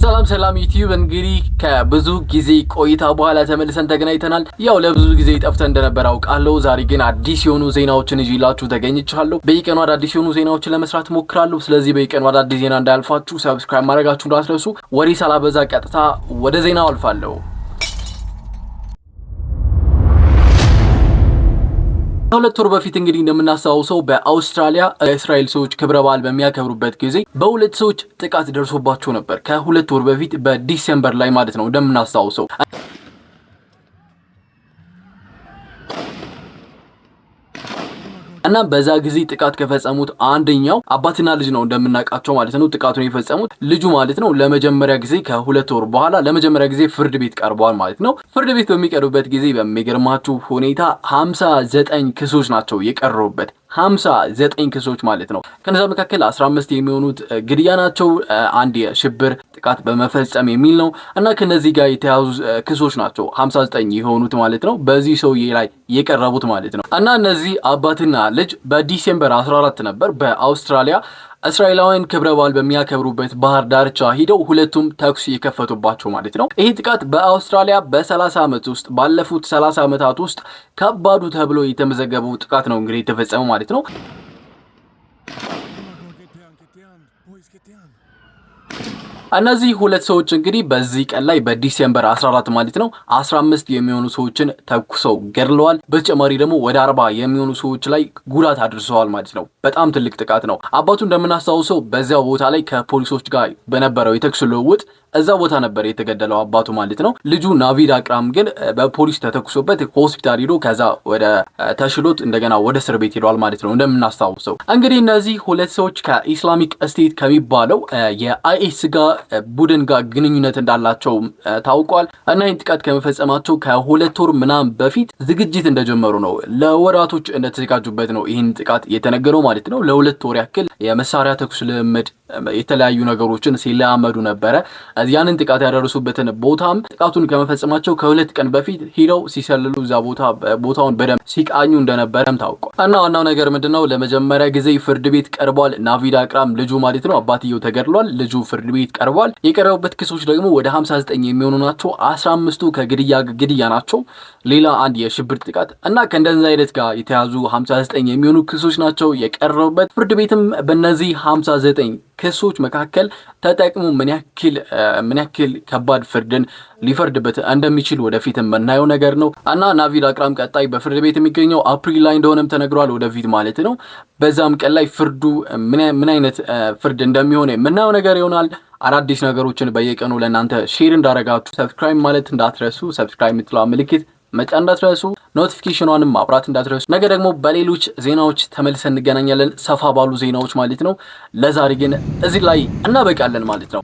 ሰላም ዩቲዩብ እንግዲህ ከብዙ ጊዜ ቆይታ በኋላ ተመልሰን ተገናኝተናል። ያው ለብዙ ጊዜ ጠፍተን እንደነበር አውቃለሁ። ዛሬ ግን አዲስ የሆኑ ዜናዎችን ይዤላችሁ ተገኝቻለሁ። በየቀኑ አዳዲስ የሆኑ ዜናዎችን ለመስራት ሞክራለሁ። ስለዚህ በየቀኑ አዳዲስ ዜና እንዳያልፋችሁ ሰብስክራይብ ማድረጋችሁ እንዳትረሱ። ወሬ ሳላበዛ ቀጥታ ወደ ዜናው አልፋለሁ። ከሁለት ወር በፊት እንግዲህ እንደምናስታውሰው በአውስትራሊያ የእስራኤል ሰዎች ክብረ በዓል በሚያከብሩበት ጊዜ በሁለት ሰዎች ጥቃት ደርሶባቸው ነበር። ከሁለት ወር በፊት በዲሴምበር ላይ ማለት ነው እንደምናስታውሰው። እና በዛ ጊዜ ጥቃት ከፈጸሙት አንደኛው አባትና ልጅ ነው እንደምናውቃቸው ማለት ነው። ጥቃቱን የፈጸሙት ልጁ ማለት ነው ለመጀመሪያ ጊዜ ከሁለት ወር በኋላ ለመጀመሪያ ጊዜ ፍርድ ቤት ቀርበዋል ማለት ነው። ፍርድ ቤት በሚቀርቡበት ጊዜ በሚገርማችሁ ሁኔታ 59 ክሶች ናቸው የቀረቡበት። 59 ክሶች ማለት ነው። ከነዛ መካከል 15 የሚሆኑት ግድያ ናቸው፣ አንድ የሽብር ጥቃት በመፈጸም የሚል ነው እና ከነዚህ ጋር የተያዙ ክሶች ናቸው 59 የሆኑት ማለት ነው በዚህ ሰውዬ ላይ የቀረቡት ማለት ነው። እና እነዚህ አባትና ልጅ በዲሴምበር 14 ነበር በአውስትራሊያ እስራኤላውያን ክብረ በዓል በሚያከብሩበት ባህር ዳርቻ ሂደው ሁለቱም ተኩስ የከፈቱባቸው ማለት ነው። ይህ ጥቃት በአውስትራሊያ በ30 ዓመት ውስጥ ባለፉት 30 ዓመታት ውስጥ ከባዱ ተብሎ የተመዘገበው ጥቃት ነው እንግዲህ የተፈጸመው ማለት ነው። እነዚህ ሁለት ሰዎች እንግዲህ በዚህ ቀን ላይ በዲሴምበር 14 ማለት ነው 15 የሚሆኑ ሰዎችን ተኩሰው ገድለዋል። በተጨማሪ ደግሞ ወደ 40 የሚሆኑ ሰዎች ላይ ጉዳት አድርሰዋል ማለት ነው። በጣም ትልቅ ጥቃት ነው። አባቱ እንደምናስታውሰው በዚያው ቦታ ላይ ከፖሊሶች ጋር በነበረው የተኩስ ልውውጥ እዛ ቦታ ነበር የተገደለው አባቱ ማለት ነው። ልጁ ናቪድ አቅራም ግን በፖሊስ ተተኩሶበት ሆስፒታል ሄዶ ከዛ ወደ ተሽሎት እንደገና ወደ እስር ቤት ሄዷል ማለት ነው እንደምናስታውሰው። እንግዲህ እነዚህ ሁለት ሰዎች ከኢስላሚክ ስቴት ከሚባለው የአይኤስ ጋር ቡድን ጋር ግንኙነት እንዳላቸው ታውቋል። እና ይህን ጥቃት ከመፈጸማቸው ከሁለት ወር ምናምን በፊት ዝግጅት እንደጀመሩ ነው። ለወራቶች እንደተዘጋጁበት ነው ይህን ጥቃት የተነገረው ማለት ነው። ለሁለት ወር ያክል የመሳሪያ ተኩስ ልምምድ የተለያዩ ነገሮችን ሲለማመዱ ነበረ። ያንን ጥቃት ያደረሱበትን ቦታም ጥቃቱን ከመፈጸማቸው ከሁለት ቀን በፊት ሄደው ሲሰልሉ እዛ ቦታውን በደንብ ሲቃኙ እንደነበረም ታውቋል። እና ዋናው ነገር ምንድነው ለመጀመሪያ ጊዜ ፍርድ ቤት ቀርቧል። ናቪድ አቅራም ልጁ ማለት ነው አባትየው ተገድሏል። ልጁ ፍርድ ቤት ቀርቧል። የቀረቡበት ክሶች ደግሞ ወደ 59 የሚሆኑ ናቸው። 15ቱ ከግድያ ናቸው። ሌላ አንድ የሽብር ጥቃት እና ከእንደዚህ አይነት ጋር የተያዙ 59 የሚሆኑ ክሶች ናቸው የቀረቡበት። ፍርድ ቤትም በእነዚህ 59 ክሶች መካከል ተጠቅሞ ምን ያክል ከባድ ፍርድን ሊፈርድበት እንደሚችል ወደፊት የምናየው ነገር ነው። እና ናቪድ አቅራም ቀጣይ በፍርድ ቤት የሚገኘው አፕሪል ላይ እንደሆነም ተነግሯል ወደፊት ማለት ነው። በዛም ቀን ላይ ፍርዱ ምን አይነት ፍርድ እንደሚሆን የምናየው ነገር ይሆናል። አዳዲስ ነገሮችን በየቀኑ ለእናንተ ሼር እንዳረጋችሁ ሰብስክራይብ ማለት እንዳትረሱ። ሰብስክራይብ የምትለዋ ምልክት መጫን እንዳትረሱ። ኖቲፊኬሽኗንም ማብራት እንዳትረሱ። ነገ ደግሞ በሌሎች ዜናዎች ተመልሰን እንገናኛለን፣ ሰፋ ባሉ ዜናዎች ማለት ነው። ለዛሬ ግን እዚህ ላይ እናበቃለን ማለት ነው።